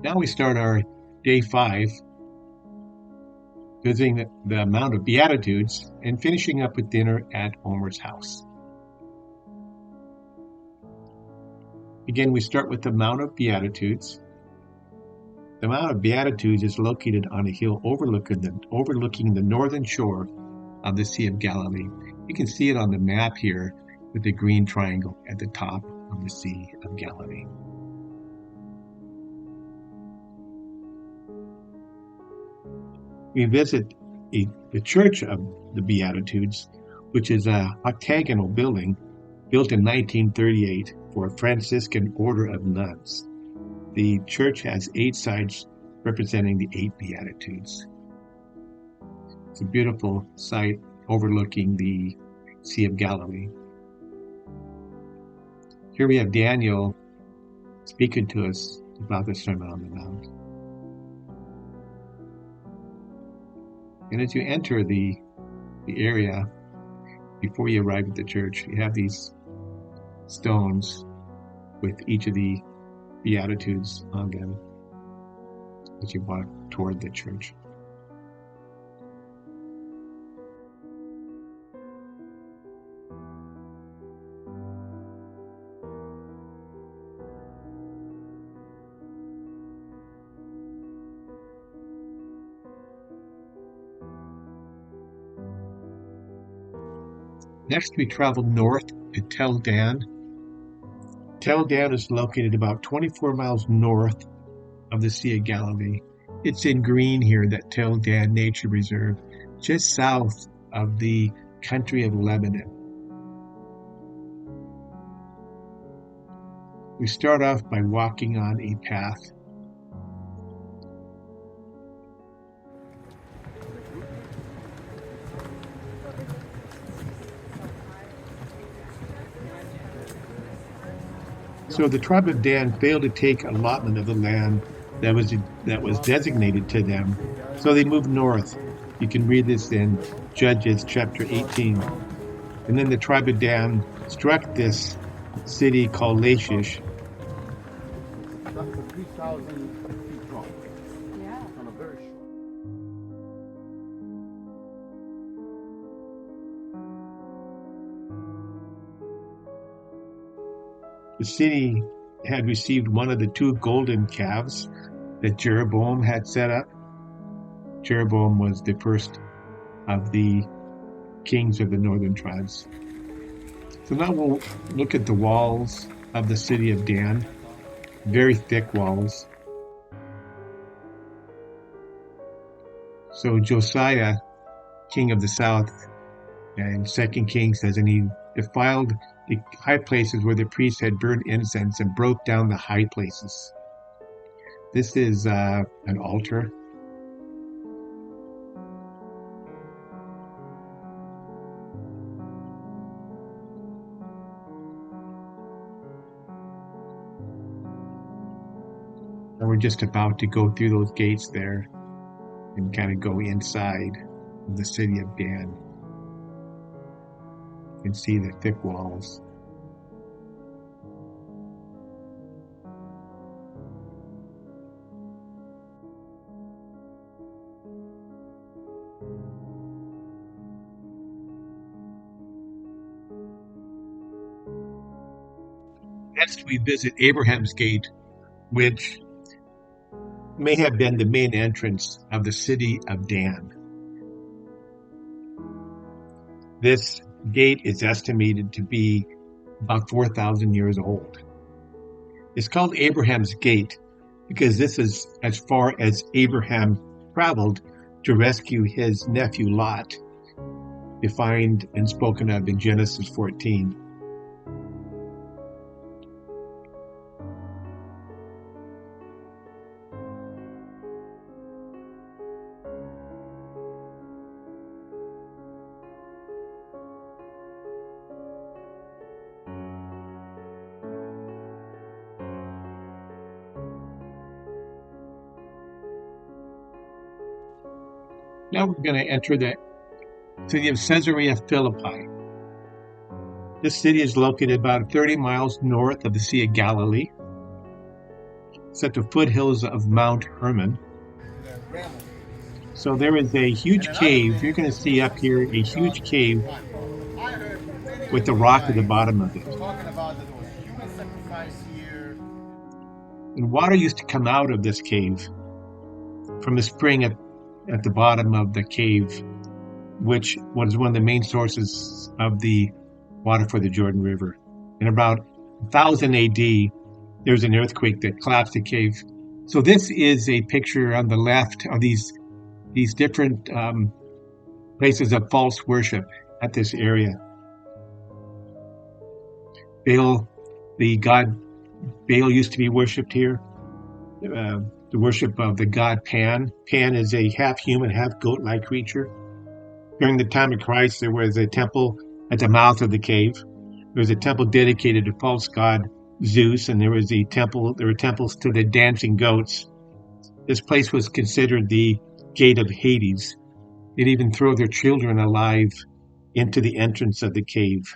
Now we start our day 5, visiting the Mount of Beatitudes and finishing up with dinner at Homer's house. Again, we start with the Mount of Beatitudes. The Mount of Beatitudes is located on a hill overlooking the northern shore of the Sea of Galilee. You can see it on the map here with the green triangle at the top of the Sea of Galilee. We visit the Church of the Beatitudes, which is a octagonal building built in 1938 for a Franciscan order of nuns. The church has 8 sides representing the 8 Beatitudes. It's a beautiful site overlooking the Sea of Galilee. Here we have Daniel speaking to us about the Sermon on the Mount. And as you enter the area, before you arrive at the church, you have these stones with each of the Beatitudes on them as you walk toward the church. Next, we traveled north to Tel Dan. Tel Dan is located about 24 miles north of the Sea of Galilee. It's in green here, that Tel Dan Nature Reserve, just south of the country of Lebanon. We start off by walking on a path. So the tribe of Dan failed to take allotment of the land that was designated to them, so they moved north. You can read this in Judges chapter 18. And then the tribe of Dan struck this city called Lachish. That's a 3,000 feet drop. Yeah. On a very short. The city had received one of the 2 golden calves that Jeroboam had set up. Jeroboam was the first of the kings of the northern tribes. So now we'll look at the walls of the city of Dan. Very thick walls. So Josiah, king of the south, in 2 Kings says, and he defiled the high places where the priests had burned incense and broke down the high places. This is an altar. And we're just about to go through those gates there and kind of go inside of the city of Dan. You can see the thick walls. Next, we visit Abraham's Gate, which may have been the main entrance of the city of Dan. This gate is estimated to be about 4,000 years old. It's called Abraham's Gate because this is as far as Abraham traveled to rescue his nephew Lot, defined and spoken of in Genesis 14. Now we're going to enter the city of Caesarea Phillipi. This city is located about 30 miles north of the Sea of Galilee. It's at the foothills of Mount Hermon. So there is a huge cave. You're going to see up here a huge cave with a rock at the bottom of it. Talking about that there was human sacrifice here. And water used to come out of this cave from a spring at the bottom of the cave, which was one of the main sources of the water for the Jordan River. In about 1000 AD, there was an earthquake that collapsed the cave. So this is a picture on the left of these different places of false worship at this area. Baal, the god Baal, used to be worshipped here. The worship of the god Pan. Pan is a half human, half goat-like creature. During the time of Christ, there was a temple at the mouth of the cave. There was a temple dedicated to false god Zeus, and there were temples to the dancing goats. This place was considered the gate of Hades. They'd even throw their children alive into the entrance of the cave,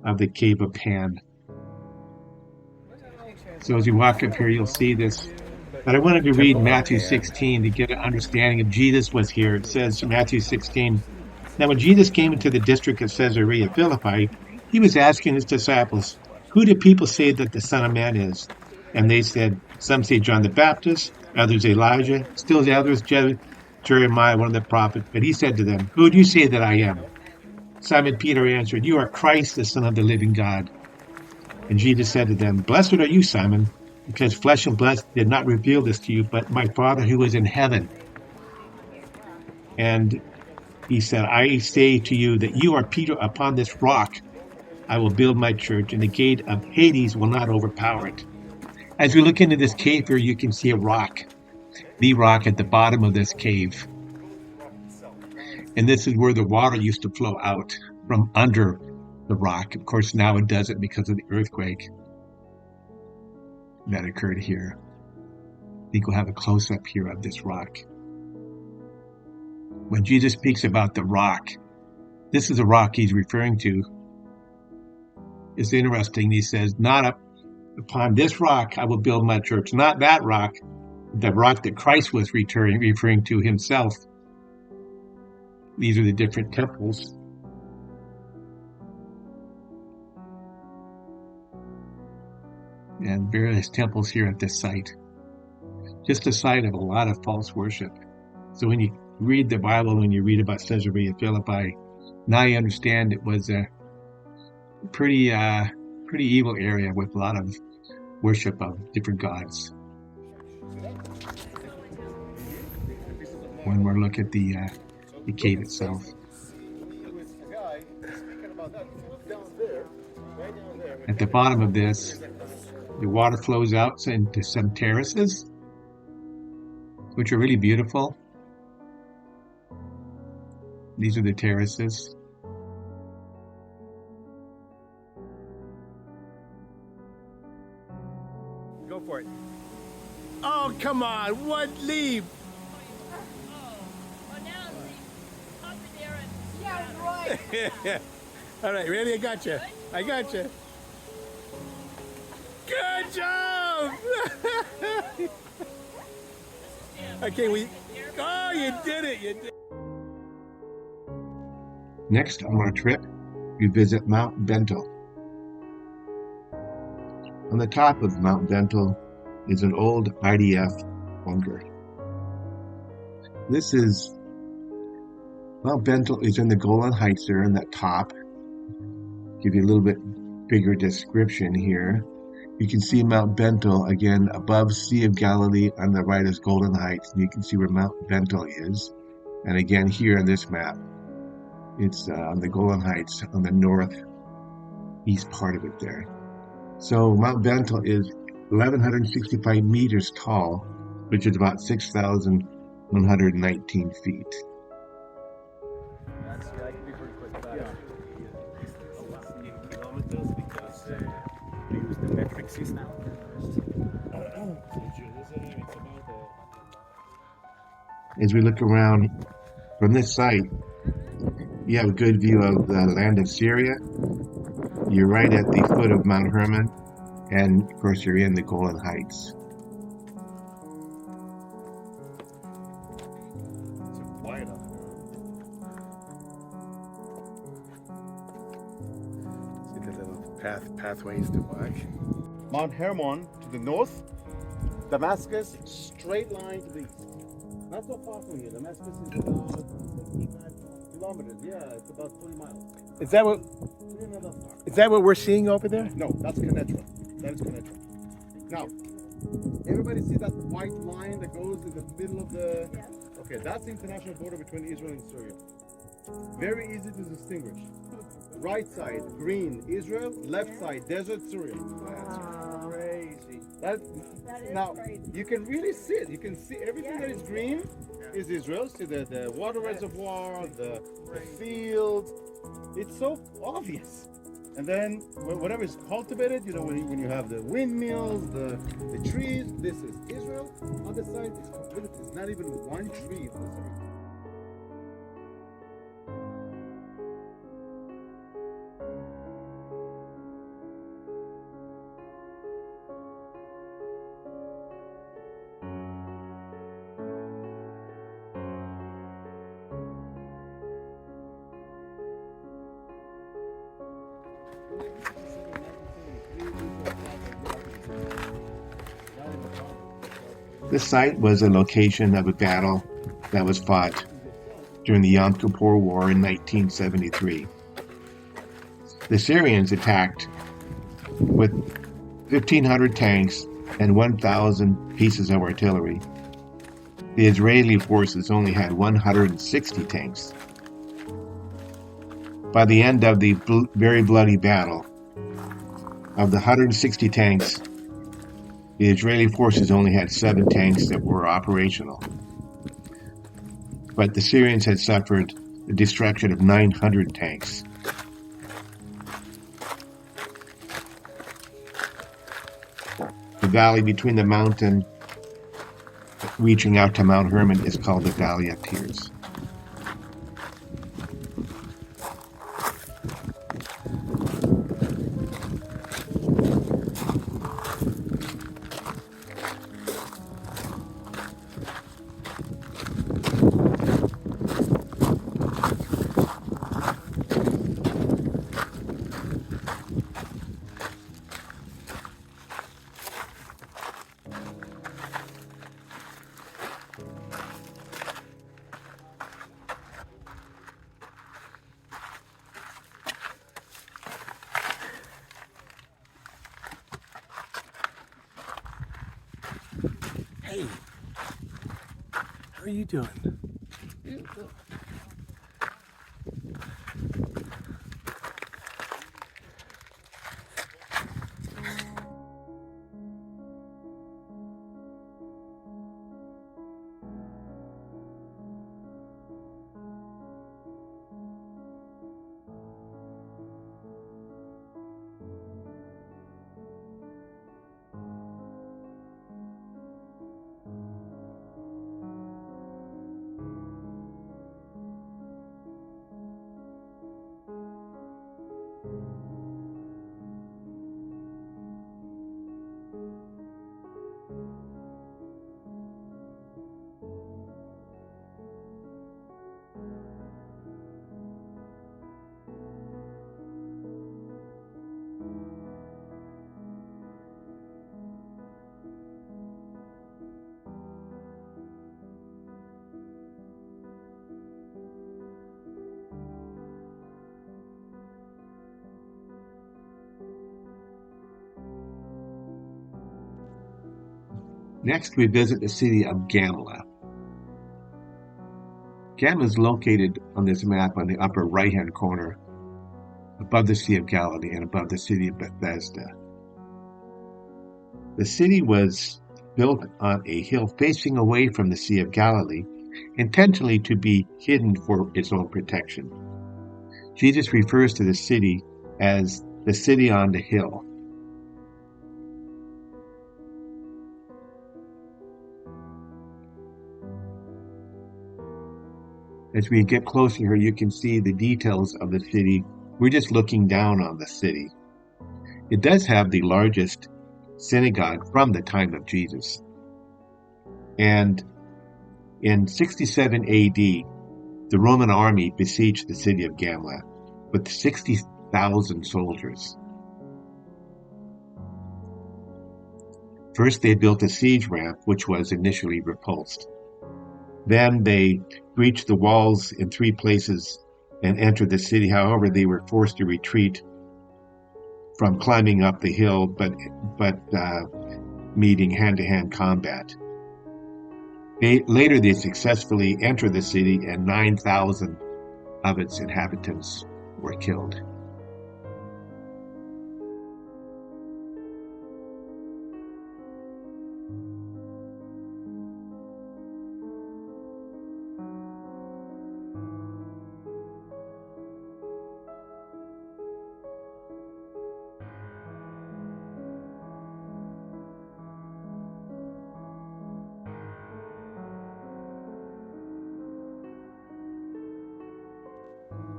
of the cave of Pan. So as you walk up here, you'll see this. But I wanted to read Matthew 16 to get an understanding of Jesus was here. It says, Matthew 16, "Now when Jesus came into the district of Caesarea Philippi, he was asking his disciples, 'Who do people say that the Son of Man is?' And they said, 'Some say John the Baptist, others Elijah, still others Jeremiah, one of the prophets.' But he said to them, 'Who do you say that I am?' Simon Peter answered, 'You are Christ, the Son of the living God.' And Jesus said to them, 'Blessed are you, Simon, because flesh and blood did not reveal this to you, but my Father who is in heaven.' And he said, 'I say to you that you are Peter. Upon this rock I will build my church, and the gate of Hades will not overpower it.'" As we look into this cave here, you can see a rock, the rock at the bottom of this cave. And this is where the water used to flow out from under the rock. Of course, now it doesn't because of the earthquake that occurred here. I think we'll have a close-up here of this rock. When Jesus speaks about the rock, this is a rock he's referring to. It's interesting. He says, "Not upon this rock I will build my church." Not that rock, the rock that Christ was referring to himself. These are the different temples. And various temples here at this site. Just a site of a lot of false worship. So when you read the Bible, when you read about Caesarea Philippi, now you understand it was a pretty evil area with a lot of worship of different gods. When we look at the cave itself. At the bottom of this, the water flows out into some terraces, which are really beautiful. These are the terraces. Go for it. Oh, come on. What leave? Yeah. All right, ready? I got you. I got you. Good job! Okay, oh, you did it! You did. Next on our trip, we visit Mount Bental. On the top of Mount Bental is an old IDF bunker. Mount Bental is in the Golan Heights there in that top. Give you a little bit bigger description here. You can see Mount Bental again above Sea of Galilee. On the right is Golan Heights, and you can see where Mount Bental is. And again here on this map, it's on the Golan Heights on the northeast part of it there. So Mount Bental is 1,165 meters tall, which is about 6,119 feet. As we look around from this site, you have a good view of the land of Syria. You're right at the foot of Mount Hermon, and of course you're in the Golan Heights. pathways to walk. Mount Hermon to the north, Damascus straight line to the east. Not so far from here. Damascus is about 65 kilometers. Yeah, it's about 20 miles. Is that what? Really not that far. Is that what we're seeing over there? No, that's Kenetra. That is Kenetra. Now, everybody see that white line that goes in the middle of the... Yes. Okay, that's the international border between Israel and Syria. Very easy to distinguish. Right side, green, Israel. Left side, desert, Syria. Wow. Crazy. That is Now, crazy. you can really see it. You can see everything that is green is Israel. See the water reservoir, the fields. It's so obvious. And then whatever is cultivated, when you have the windmills, the trees, this is Israel. On the side, it's not even one tree. This site was a location of a battle that was fought during the Yom Kippur War in 1973. The Syrians attacked with 1,500 tanks and 1,000 pieces of artillery. The Israeli forces only had 160 tanks. By the end of the very bloody battle, of the 160 tanks, the Israeli forces only had 7 tanks that were operational. But the Syrians had suffered the destruction of 900 tanks. The valley between the mountain reaching out to Mount Hermon is called the Valley of Tears. Hey, how are you doing? Next, we visit the city of Gamla. Gamla is located on this map on the upper right-hand corner, above the Sea of Galilee and above the city of Bethesda. The city was built on a hill facing away from the Sea of Galilee, intentionally to be hidden for its own protection. Jesus refers to the city as the city on the hill. As we get closer here, you can see the details of the city. We're just looking down on the city. It does have the largest synagogue from the time of Jesus. And in 67 AD, the Roman army besieged the city of Gamla with 60,000 soldiers. First, they built a siege ramp, which was initially repulsed. Then they breached the walls in 3 places and entered the city. However, they were forced to retreat from climbing up the hill, but meeting hand-to-hand combat. Later, they successfully entered the city, and 9,000 of its inhabitants were killed.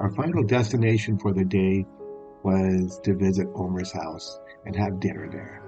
Our final destination for the day was to visit Omer's house and have dinner there.